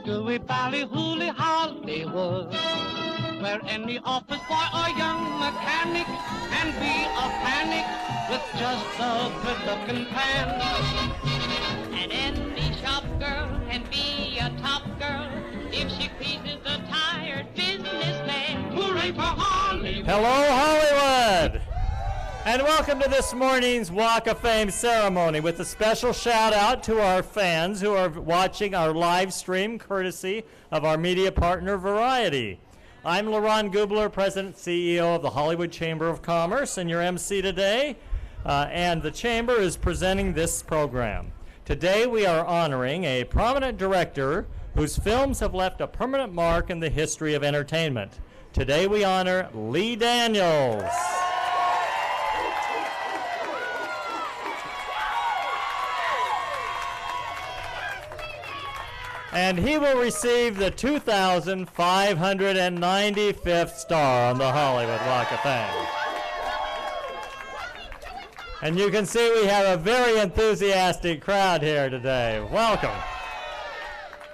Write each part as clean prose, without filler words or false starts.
screwy ballyhooly Hollywood, where any office boy or young mechanic can be a panic with just a good looking pan. And any shop girl can be a top girl if she pleases a tired businessman. Hooray for Hollywood! Hello, Hollywood! And welcome to this morning's Walk of Fame ceremony with a special shout out to our fans who are watching our live stream courtesy of our media partner Variety. I'm LaRon Gubler, President and CEO of the Hollywood Chamber of Commerce, and your MC today. And the Chamber is presenting this program. Today we are honoring a prominent director whose films have left a permanent mark in the history of entertainment. Today we honor Lee Daniels. And he will receive the 2,595th star on the Hollywood Walk of Fame. And you can see we have a very enthusiastic crowd here today. Welcome.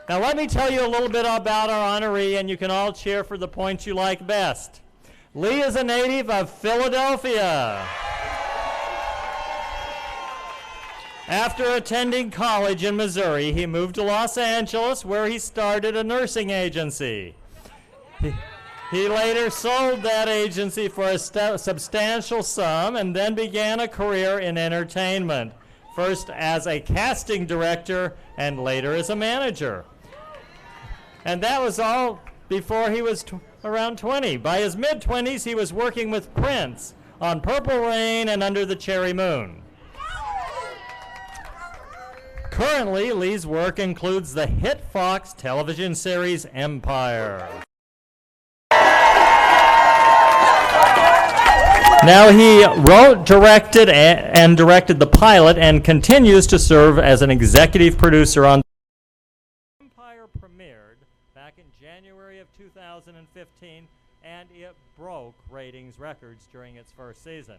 Now let me tell you a little bit about our honoree, and you can all cheer for the points you like best. Lee is a native of Philadelphia. After attending college in Missouri, he moved to Los Angeles, where he started a nursing agency. He later sold that agency for a substantial sum and then began a career in entertainment, first as a casting director and later as a manager. And that was all before he was around 20. By his mid-20s, he was working with Prince on Purple Rain and Under the Cherry Moon. Currently, Lee's work includes the hit Fox television series Empire. Now he wrote, directed, and directed the pilot and continues to serve as an executive producer on Empire premiered back in January of 2015, and it broke ratings records during its first season.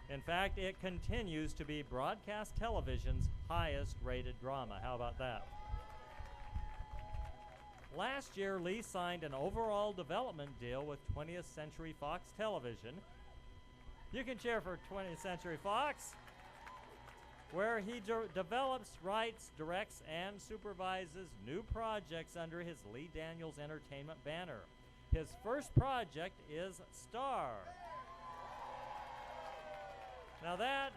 In fact, it continues to be broadcast television's highest rated drama. How about that? Last year, Lee signed an overall development deal with 20th Century Fox Television. You can cheer for 20th Century Fox, where he develops, writes, directs, and supervises new projects under his Lee Daniels Entertainment banner. His first project is Star. Now that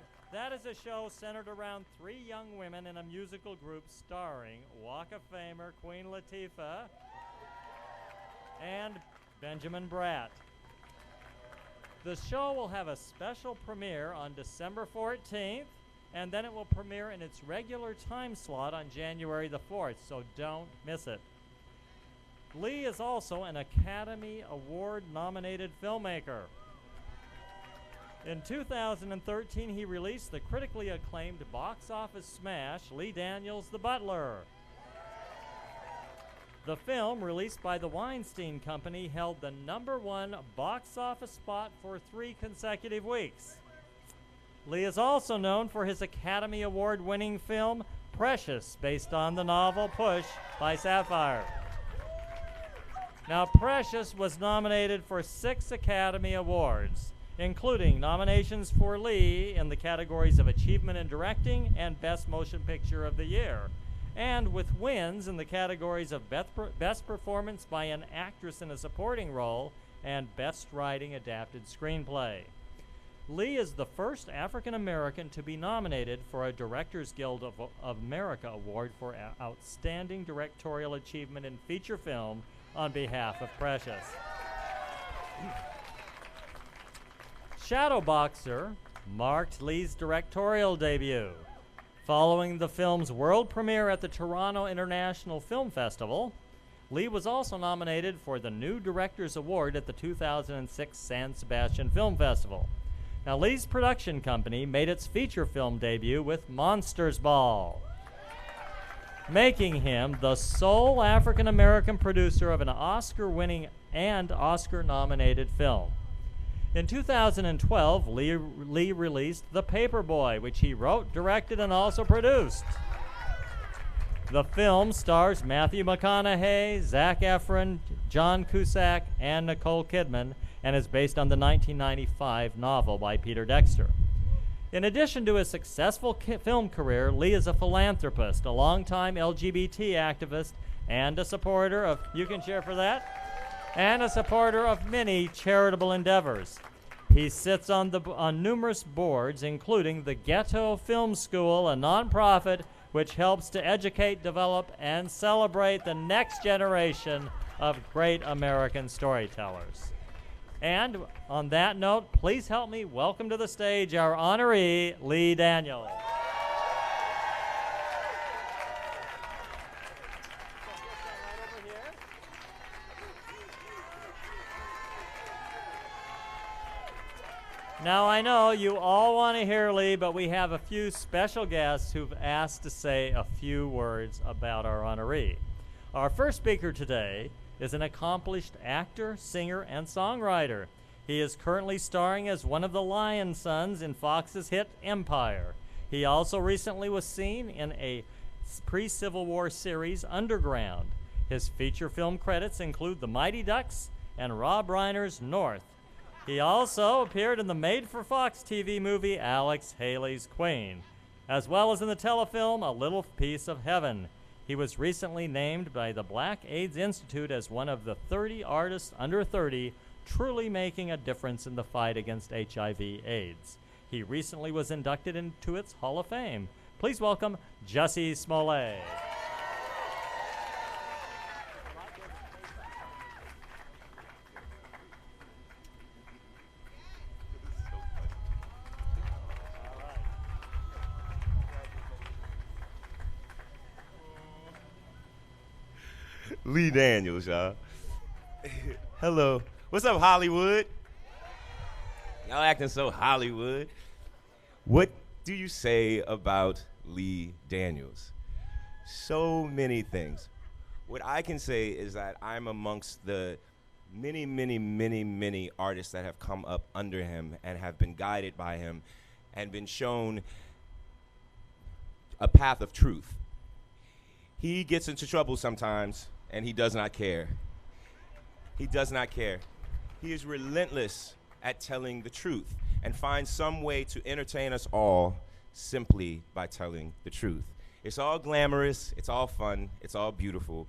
is a show centered around three young women in a musical group starring Walk of Famer Queen Latifah and Benjamin Bratt. The show will have a special premiere on December 14th, and then it will premiere in its regular time slot on January the 4th, so don't miss it. Lee is also an Academy Award-nominated filmmaker. In 2013, he released the critically acclaimed box office smash, Lee Daniels the Butler. The film, released by the Weinstein Company, held the #1 box office spot for 3 consecutive weeks. Lee is also known for his Academy Award-winning film, Precious, based on the novel Push by Sapphire. Now, Precious was nominated for 6 Academy Awards, including nominations for Lee in the categories of Achievement in Directing and Best Motion Picture of the Year, and with wins in the categories of Best Performance by an Actress in a Supporting Role and Best Writing Adapted Screenplay. Lee is the first African American to be nominated for a Directors Guild of America Award for Outstanding Directorial Achievement in Feature Film on behalf of Precious. Shadowboxer marked Lee's directorial debut. Following the film's world premiere at the Toronto International Film Festival, Lee was also nominated for the New Directors Award at the 2006 San Sebastian Film Festival. Now, Lee's production company made its feature film debut with Monsters Ball, making him the sole African-American producer of an Oscar-winning and Oscar-nominated film. In 2012, Lee released The Paperboy, which he wrote, directed, and also produced. The film stars Matthew McConaughey, Zac Efron, John Cusack, and Nicole Kidman, and is based on the 1995 novel by Peter Dexter. In addition to his successful film career, Lee is a philanthropist, a longtime LGBT activist, and a supporter of, you can cheer for that, and a supporter of many charitable endeavors. He sits on numerous boards, including the Ghetto Film School, a nonprofit which helps to educate, develop, and celebrate the next generation of great American storytellers. And on that note, please help me welcome to the stage our honoree, Lee Daniels. Now, I know you all want to hear Lee, but we have a few special guests who've asked to say a few words about our honoree. Our first speaker today is an accomplished actor, singer, and songwriter. He is currently starring as one of the Lion Sons in Fox's hit Empire. He also recently was seen in a pre-Civil War series, Underground. His feature film credits include The Mighty Ducks and Rob Reiner's North. He also appeared in the made-for-Fox TV movie Alex Haley's Queen, as well as in the telefilm A Little Piece of Heaven. He was recently named by the Black AIDS Institute as one of the 30 artists under 30 truly making a difference in the fight against HIV/AIDS. He recently was inducted into its Hall of Fame. Please welcome Jussie Smollett. Lee Daniels, y'all. Hello. What's up, Hollywood? Y'all acting so Hollywood. What do you say about Lee Daniels? So many things. What I can say is that I'm amongst the many, many, many, many artists that have come up under him and have been guided by him and been shown a path of truth. He gets into trouble sometimes, and he does not care. He does not care. He is relentless at telling the truth and finds some way to entertain us all simply by telling the truth. It's all glamorous, it's all fun, it's all beautiful,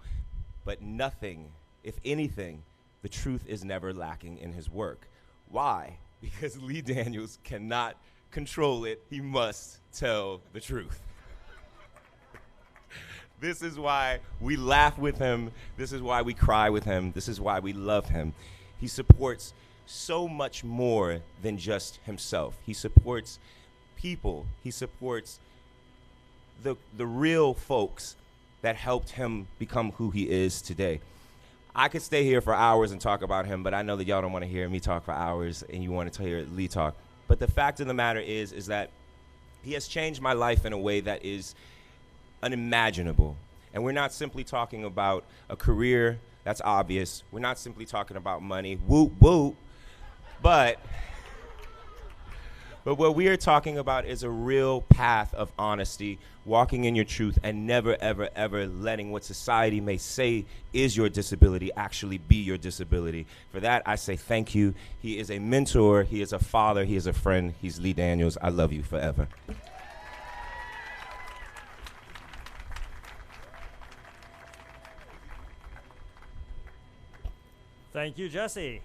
but nothing, if anything, the truth is never lacking in his work. Why? Because Lee Daniels cannot control it. He must tell the truth. This is why we laugh with him. This is why we cry with him. This is why we love him. He supports so much more than just himself. He supports people. He supports the real folks that helped him become who he is today. I could stay here for hours and talk about him, but I know that y'all don't want to hear me talk for hours and you want to hear Lee talk. But the fact of the matter is that he has changed my life in a way that is unimaginable. And we're not simply talking about a career, that's obvious. We're not simply talking about money, whoop, whoop. But what we are talking about is a real path of honesty, walking in your truth and never, ever, ever letting what society may say is your disability actually be your disability. For that, I say thank you. He is a mentor. He is a father. He is a friend. He's Lee Daniels. I love you forever. Thank you, Jussie.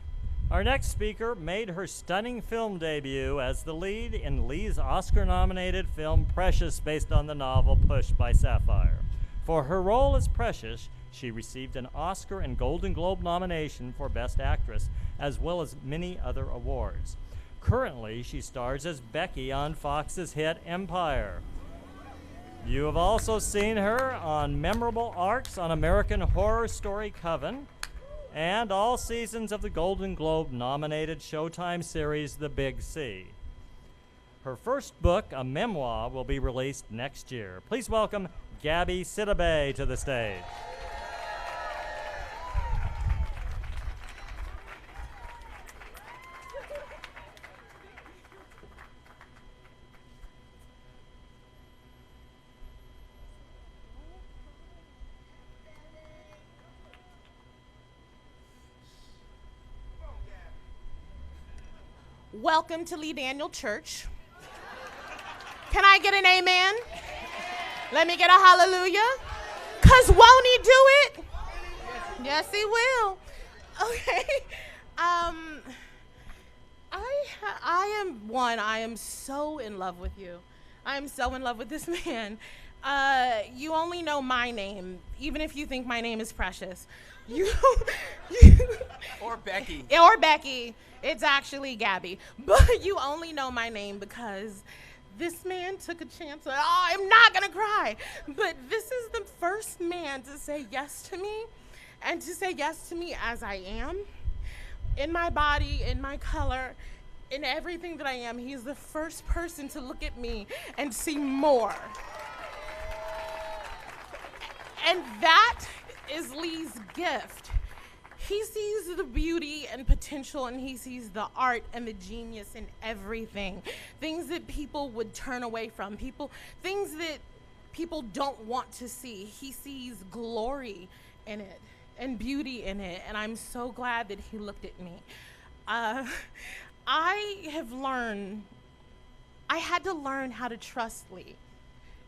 Our next speaker made her stunning film debut as the lead in Lee's Oscar-nominated film Precious, based on the novel Push by Sapphire. For her role as Precious, she received an Oscar and Golden Globe nomination for Best Actress, as well as many other awards. Currently, she stars as Becky on Fox's hit Empire. You have also seen her on memorable arcs on American Horror Story Coven, and all seasons of the Golden Globe-nominated Showtime series, The Big C. Her first book, a memoir, will be released next year. Please welcome Gabby Sidibe to the stage. welcome to Lee Daniel Church. Can I get an amen? Let me get a hallelujah. Because won't he do it? Yes, he will. Okay. I am so in love with you. I am so in love with this man. You only know my name, even if you think my name is Precious. Or Becky. Or Becky. It's actually Gabby. But you only know my name because this man took a chance. I'm not going to cry. But this is the first man to say yes to me, and to say yes to me as I am, in my body, in my color, in everything that I am. He's the first person to look at me and see more. And that is Lee's gift. He sees the beauty and potential, and he sees the art and the genius in everything. Things that people would turn away from, things that people don't want to see. He sees glory in it and beauty in it, and I'm so glad that he looked at me. I had to learn how to trust Lee.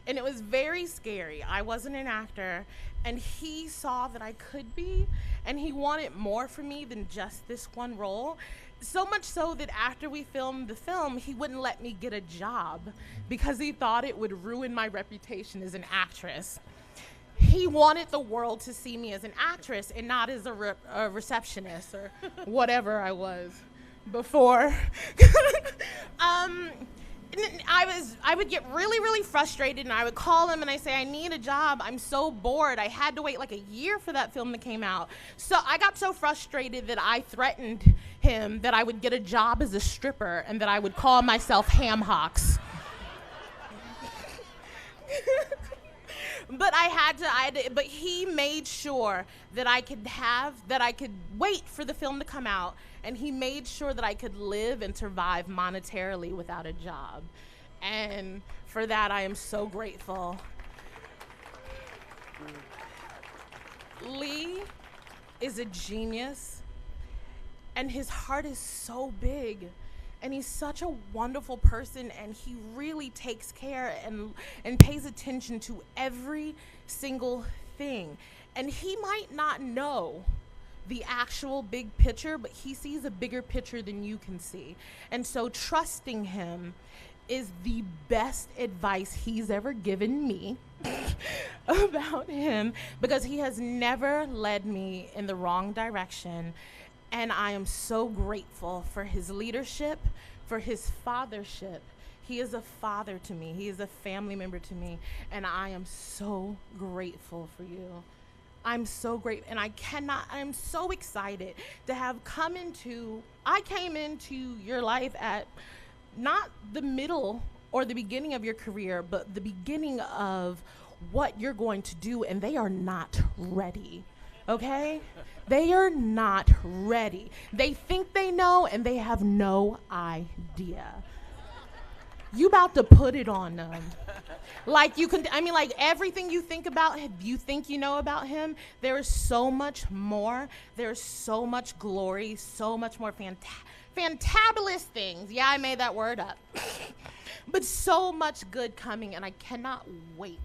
And it was very scary. I wasn't an actor, and he saw that I could be, and he wanted more from me than just this one role. So much so that after we filmed the film, he wouldn't let me get a job because he thought it would ruin my reputation as an actress. He wanted the world to see me as an actress and not as a receptionist or whatever I was before. I would get really, really frustrated, and I would call him and I say, I need a job. I'm so bored. I had to wait like a year for that film that came out. So I got so frustrated that I threatened him that I would get a job as a stripper and that I would call myself Ham Hocks. But but he made sure that I could wait for the film to come out, and he made sure that I could live and survive monetarily without a job. And for that, I am so grateful. Lee is a genius, and his heart is so big. And he's such a wonderful person, and he really takes care and pays attention to every single thing. And he might not know the actual big picture, but he sees a bigger picture than you can see. And so trusting him is the best advice he's ever given me about him, because he has never led me in the wrong direction. And I am so grateful for his leadership, for his fathership. He is a father to me. He is a family member to me. And I am so grateful for you. I'm so grateful. And I'm so excited to have I came into your life at not the middle or the beginning of your career, but the beginning of what you're going to do. And they are not ready. Okay? They are not ready. They think they know, and they have no idea. You about to put it on them. Like everything you think about him, you think you know about him, there is so much more. There's so much glory, so much more fantabulous things. Yeah, I made that word up. But so much good coming, and I cannot wait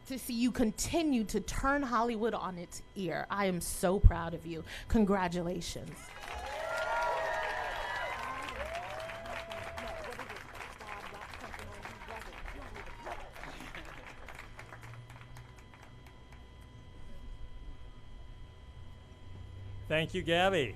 to see you continue to turn Hollywood on its ear. I am so proud of you. Congratulations. Thank you, Gabby.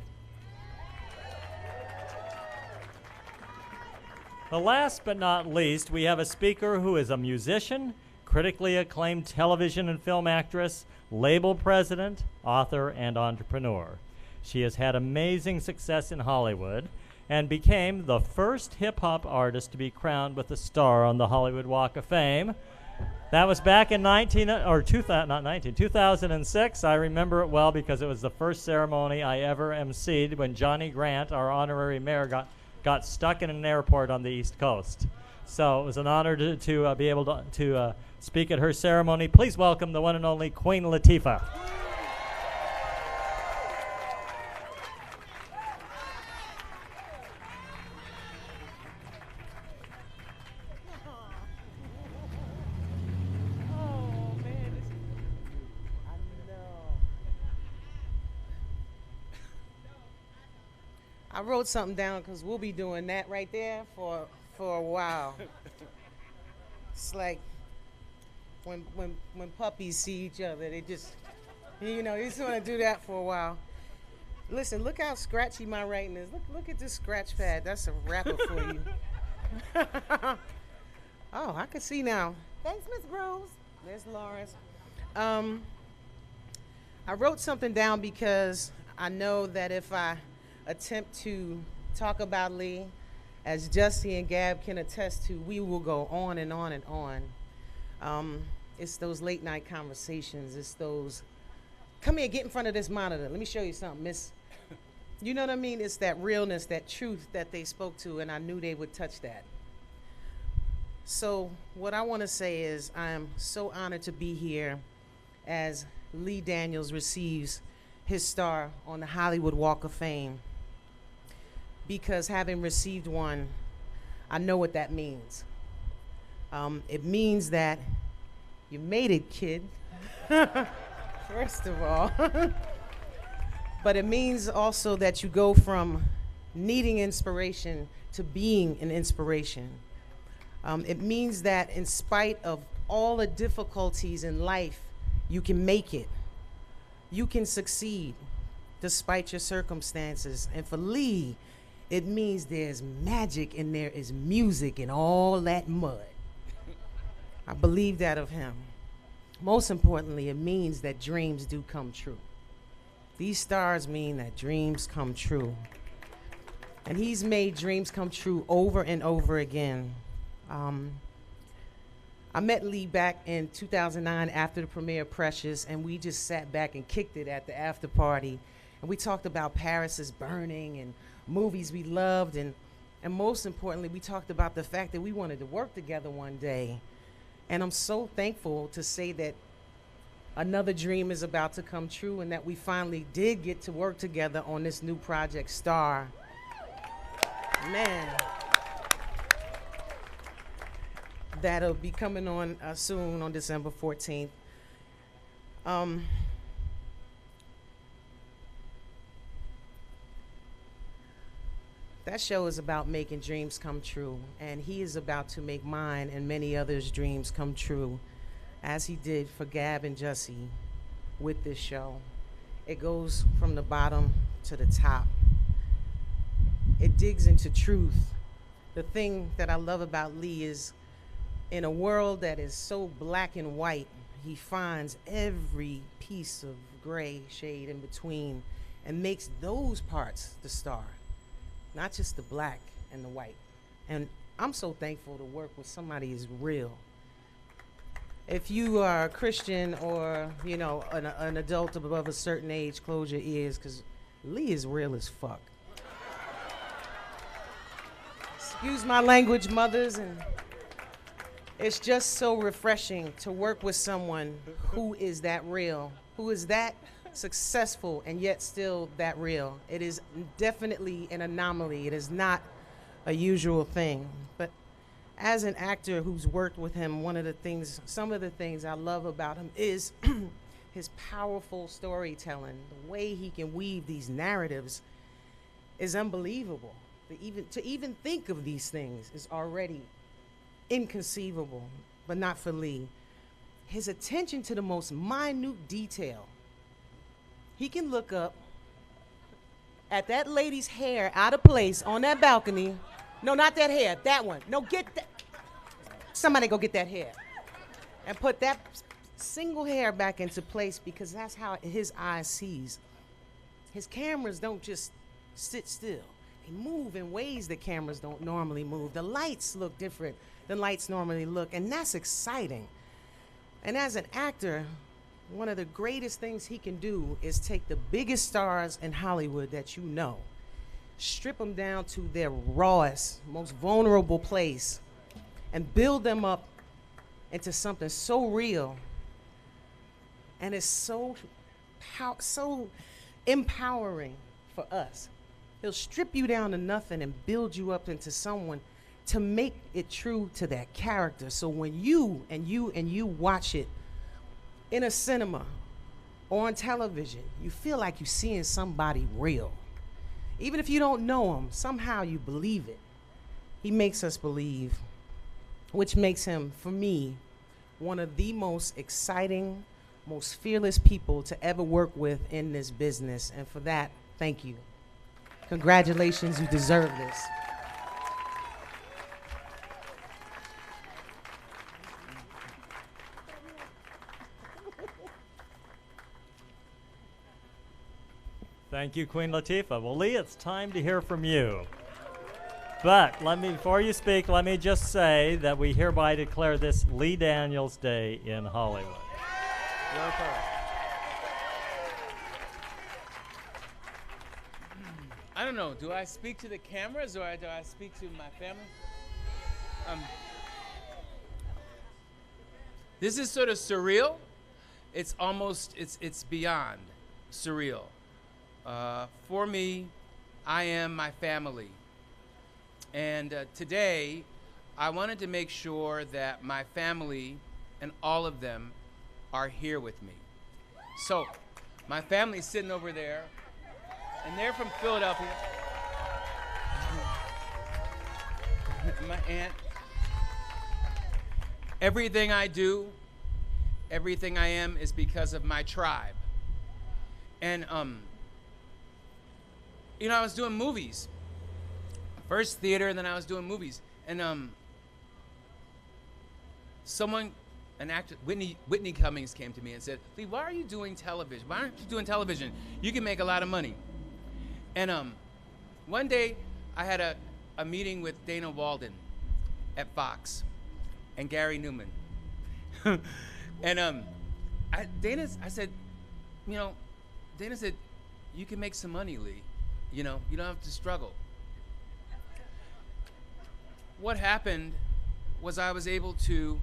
Well, last but not least, we have a speaker who is a musician, critically acclaimed television and film actress, label president, author, and entrepreneur. She has had amazing success in Hollywood and became the first hip-hop artist to be crowned with a star on the Hollywood Walk of Fame. That was back in 2006. I remember it well because it was the first ceremony I ever emceed when Johnny Grant, our honorary mayor, got stuck in an airport on the East Coast. So it was an honor to be able to speak at her ceremony. Please welcome the one and only Queen Latifah. I wrote something down because we'll be doing that right there for a while. It's like when puppies see each other, they just, you just want to do that for a while. Listen, look how scratchy my writing is. Look at this scratch pad. That's a rapper for you. Oh, I can see now. Thanks, Miss Rose. There's Lawrence. I wrote something down because I know that if I attempt to talk about Lee, as Jussie and Gab can attest to, we will go on and on and on. It's those late night conversations. It's those, come here, get in front of this monitor. Let me show you something, miss. You know what I mean? It's that realness, that truth that they spoke to, and I knew they would touch that. So what I want to say is I am so honored to be here as Lee Daniels receives his star on the Hollywood Walk of Fame, because having received one, I know what that means. It means that you made it, kid, first of all. But it means also that you go from needing inspiration to being an inspiration. It means that in spite of all the difficulties in life, you can make it. You can succeed despite your circumstances. And for Lee, it means there's magic and there is music in all that mud. I believe that of him. Most importantly, it means that dreams do come true. These stars mean that dreams come true. And he's made dreams come true over and over again. I met Lee back in 2009 after the premiere of Precious, and we just sat back and kicked it at the after party. And we talked about Paris is Burning and movies we loved, and most importantly, we talked about the fact that we wanted to work together one day. And I'm so thankful to say that another dream is about to come true, and that we finally did get to work together on this new project, Star. Man. That'll be coming on soon on December 14th. That show is about making dreams come true, and he is about to make mine and many others' dreams come true, as he did for Gab and Jussie with this show. It goes from the bottom to the top. It digs into truth. The thing that I love about Lee is, in a world that is so black and white, he finds every piece of gray shade in between and makes those parts the star, not just the black and the white. And I'm so thankful to work with somebody as real. If you are a Christian or, an adult above a certain age, close your ears, because Lee is real as fuck. Excuse my language, mothers, and it's just so refreshing to work with someone who is that real, who is that successful and yet still that real. It is definitely an anomaly. It is not a usual thing. But as an actor who's worked with him, some of the things I love about him is his powerful storytelling. The way he can weave these narratives is unbelievable. To even think of these things is already inconceivable, but not for Lee. His attention to the most minute detail. He can look up at that lady's hair out of place on that balcony. No, not that hair, that one. No, get that. Somebody go get that hair. And put that single hair back into place, because that's how his eye sees. His cameras don't just sit still. They move in ways that cameras don't normally move. The lights look different than lights normally look, and that's exciting. And as an actor, one of the greatest things he can do is take the biggest stars in Hollywood that you know, strip them down to their rawest, most vulnerable place, and build them up into something so real, and it's so empowering for us. He'll strip you down to nothing and build you up into someone to make it true to that character. So when you watch it in a cinema or on television, you feel like you're seeing somebody real. Even if you don't know him, somehow you believe it. He makes us believe, which makes him, for me, one of the most exciting, most fearless people to ever work with in this business. And for that, thank you. Congratulations, you deserve this. Thank you, Queen Latifah. Well, Lee, it's time to hear from you. But before you speak, let me just say that we hereby declare this Lee Daniels Day in Hollywood. I don't know. Do I speak to the cameras or do I speak to my family? This is sort of surreal. It's almost, it's beyond surreal. For me, I am my family. And today, I wanted to make sure that my family and all of them are here with me. So, my family's sitting over there, and they're from Philadelphia. My aunt. Everything I do, everything I am is because of my tribe. And, you know, I was doing movies. First theater, and then I was doing movies. And an actor, Whitney Cummings came to me and said, Lee, why are you doing television? Why aren't you doing television? You can make a lot of money. And one day, I had a meeting with Dana Walden at Fox and Gary Newman. And I said, you know, Dana said, you can make some money, Lee. You know, you don't have to struggle. What happened was I was able to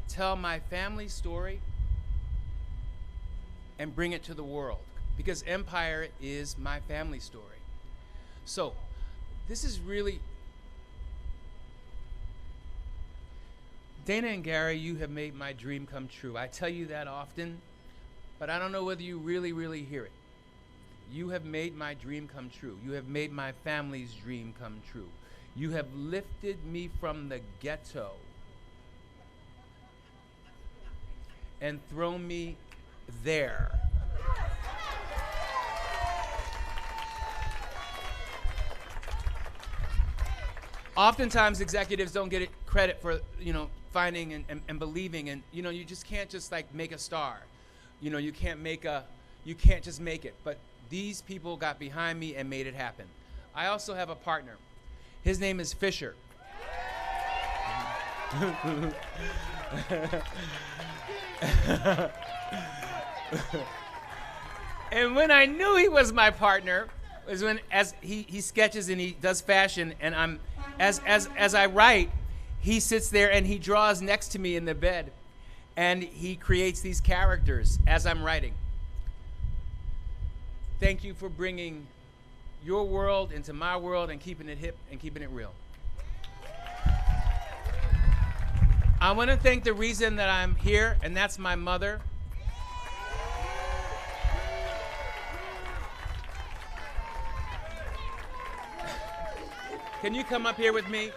tell my family story and bring it to the world, because Empire is my family story. So this is really, Dana and Gary, you have made my dream come true. I tell you that often, but I don't know whether you really, really hear it. You have made my dream come true. You have made my family's dream come true. You have lifted me from the ghetto and thrown me there. Oftentimes executives don't get credit for, you know, finding and believing, and you know, you just can't just like make a star. You know, you can't just make it. But these people got behind me and made it happen. I also have a partner. His name is Fisher. And when I knew he was my partner was when, as he sketches and he does fashion, and as I write, he sits there and he draws next to me in the bed, and he creates these characters as I'm writing. Thank you for bringing your world into my world and keeping it hip and keeping it real. I want to thank the reason that I'm here, and that's my mother. Can you come up here with me?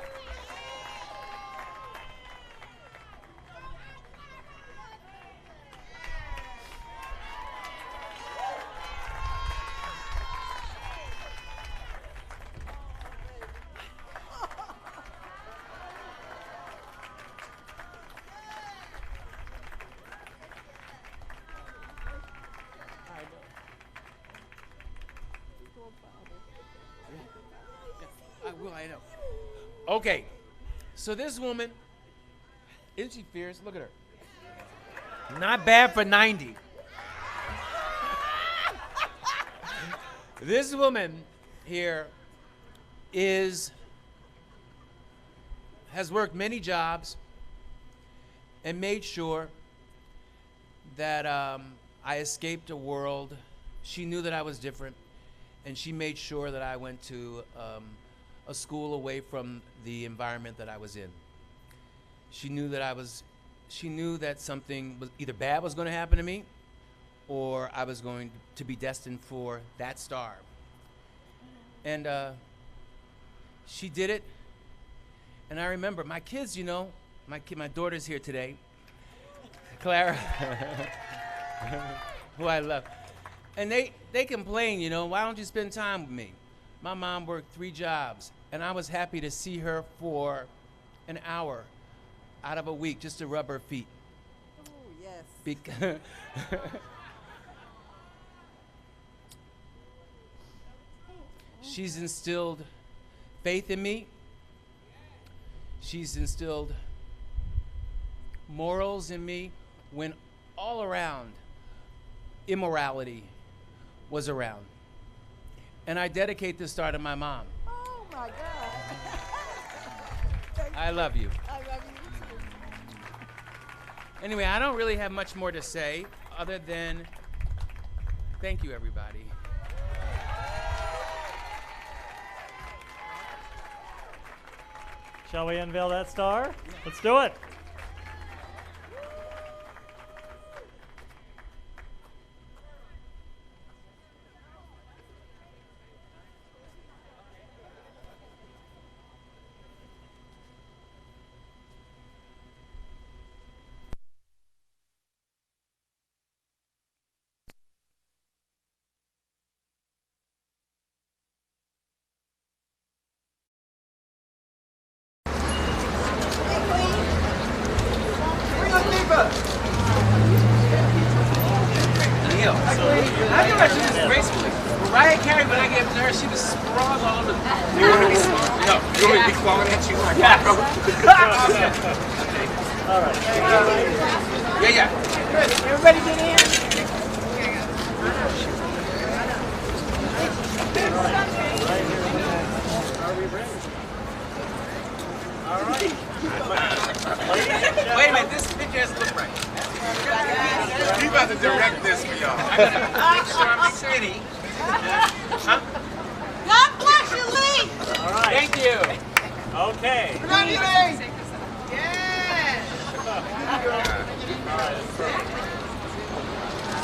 I know. Okay, so this woman, isn't she fierce? Look at her. Not bad for 90. This woman here has worked many jobs and made sure that I escaped a world. She knew that I was different, and she made sure that I went to a school away from the environment that I was in. She knew that something was either bad was going to happen to me, or I was going to be destined for that star. And she did it. And I remember my kids, you know, my daughter's here today, Clara, who I love. And they complain, you know, why don't you spend time with me? My mom worked 3 jobs, and I was happy to see her for an hour out of a week just to rub her feet. Oh, yes. Because she's instilled faith in me. She's instilled morals in me when all around immorality was around. And I dedicate this star to my mom. Oh, my God. I love you. I love you too. Anyway, I don't really have much more to say other than thank you, everybody. Shall we unveil that star? Let's do it. I knew that she was gracefully. Mariah Carey, when I gave it to her, she was sprawled all over. You want to be small? No. You want me to be clawing at you? Yes. All right. Yeah. Good. Everybody get in. All right. Wait a minute, this picture doesn't look right. You about to direct this for y'all. I gotta make sure I'm city. Huh? God bless you, Lee. All right. Thank you. Okay. Good on you, Lee.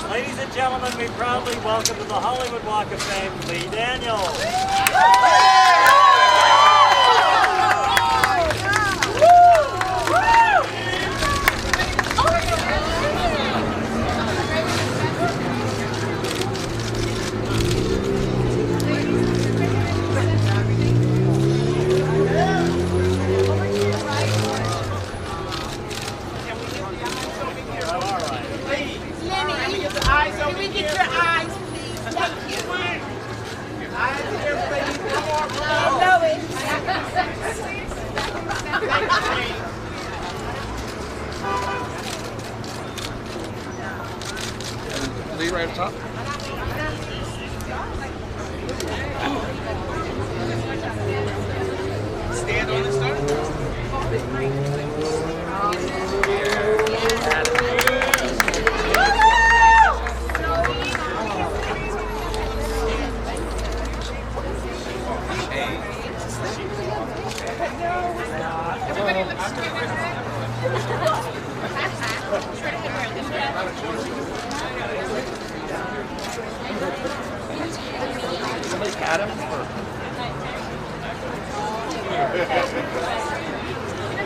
Ladies and gentlemen, we proudly welcome to the Hollywood Walk of Fame, Lee Daniels. Can we get your eyes, please? Thank you. Eyes here, please. Come on, I love it. Lee right up top. Stand on the star.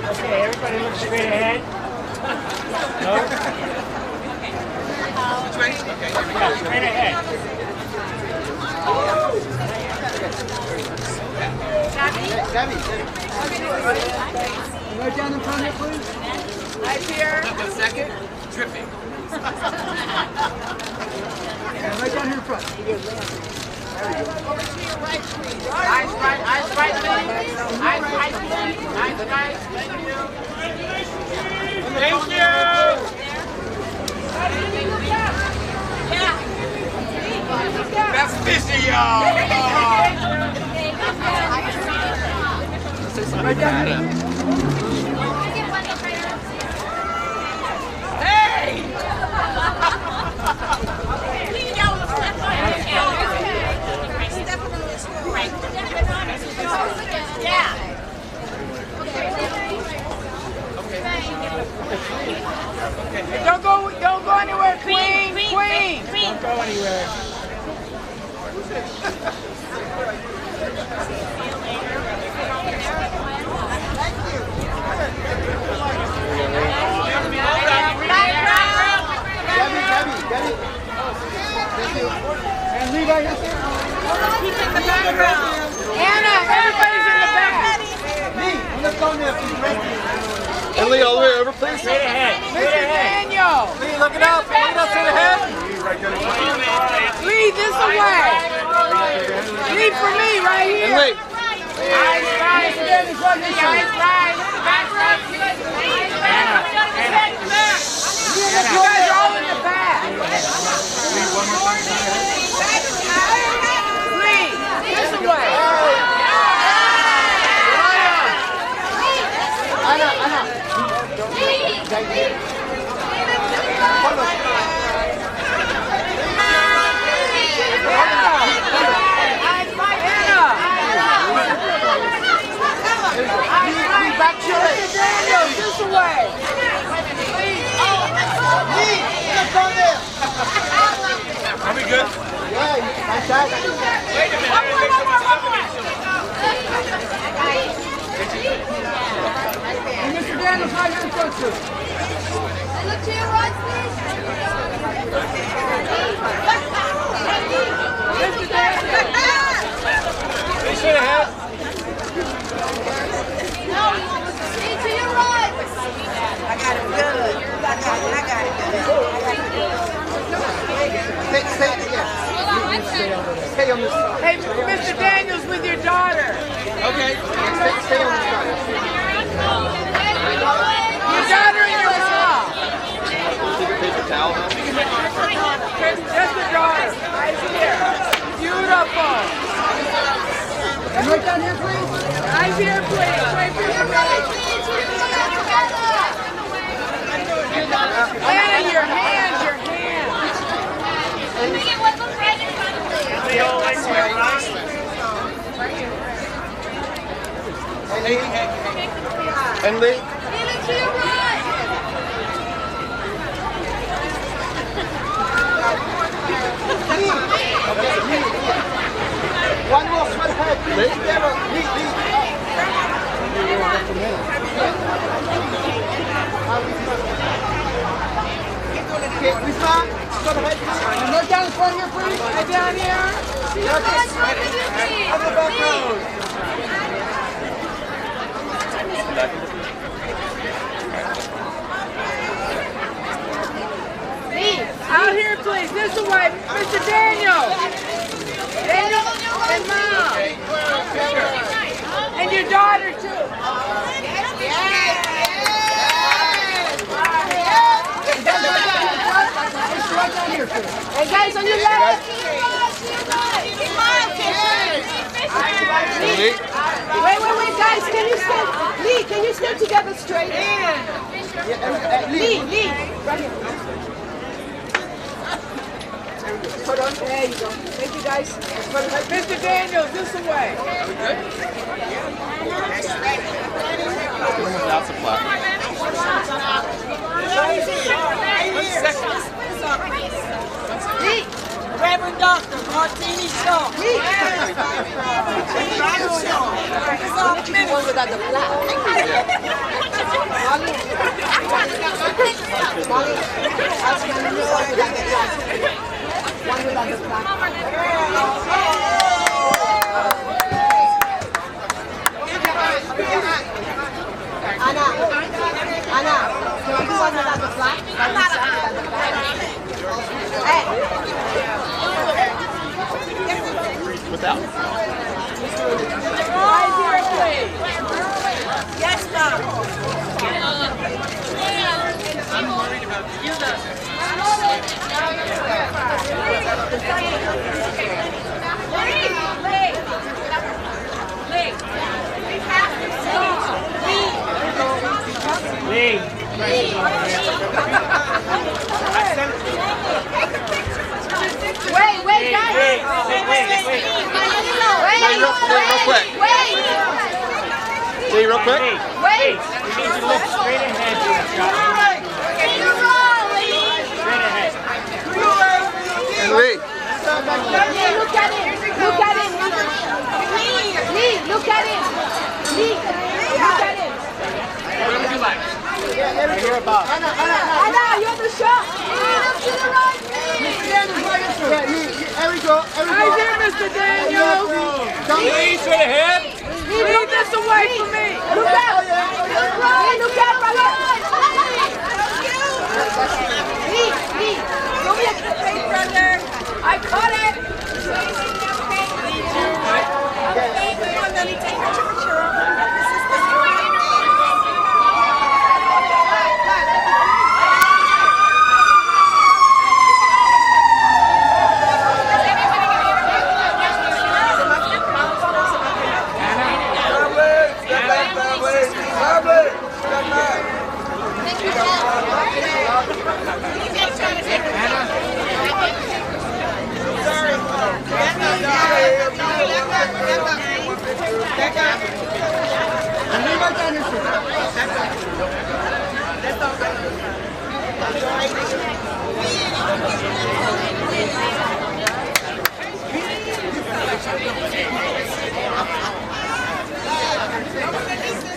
Okay, everybody look straight ahead. No? Which way? Okay, here we go. Yeah, straight ahead. Right down in front here, please. Right here. One second. Dripping. Right down here in front. Over to your right, please. Eyes right, please. Eyes right, please. Eyes right. Thank you. Thank you. That's fishy, y'all. Right down here. Don't go anywhere, Queen. Don't go anywhere. Lee, this away. Lee for me, right here. And Lee. Eyes right. Eyes right. You guys are all in the back. Lee, this away. Back to Mr. Daniels, this away. Are we good? Yeah, fantastic. Wait a minute. And Mr. Daniels, right here in front too. Look to your right, please. Mr. Daniels. They should have. No, stay to your right. I got it good. I got it good. Stay on this side. Hey, Mr. Daniels with your daughter. Okay. Stay on this side. Your daughter and your mom. Paper towel. Just the daughter. Right here. Beautiful. And right down here, please. Right here, please. Right here. And your hands, your hands. They all like to wear rice. And Lee. To your right. One more sweat ahead. Lee. Okay, Rizwan, sweat ahead. Right down in front here, please. Right down here. On the back road. Out here, please. This way, Mr. Daniel. Daniel and Mom. And your daughter, too. Right down here, too. Hey, guys, on your left. Wait, guys. Can you stand? Lee, can you stand together straight? Lee, right here. There you go. Thank you, guys. Mr. Daniels, this way. Are we good? Without the flap. Lee. Reverend Dr. Martini Shaw. Lee. One without the flap. One without the flap. Anna, can you do one without the flap? Hey. Without? Right here, please. Yes, ma'am. I'm worried about you. Lee. Wait, guys. Wait. Real quick. See, real quick. Wait. You need to look straight ahead. Straight ahead. And Lee. Look at him. Lee, look at him. What would you like? Right here above. Anna, you're the shot. Look to the right, please. There we go. Right here, Mr. Daniels. Lee, straight ahead. Leave this away from me. Look out. Look out, brother. Lee. Don't be a fake, brother. I caught it. Lily, take a picture of her. That's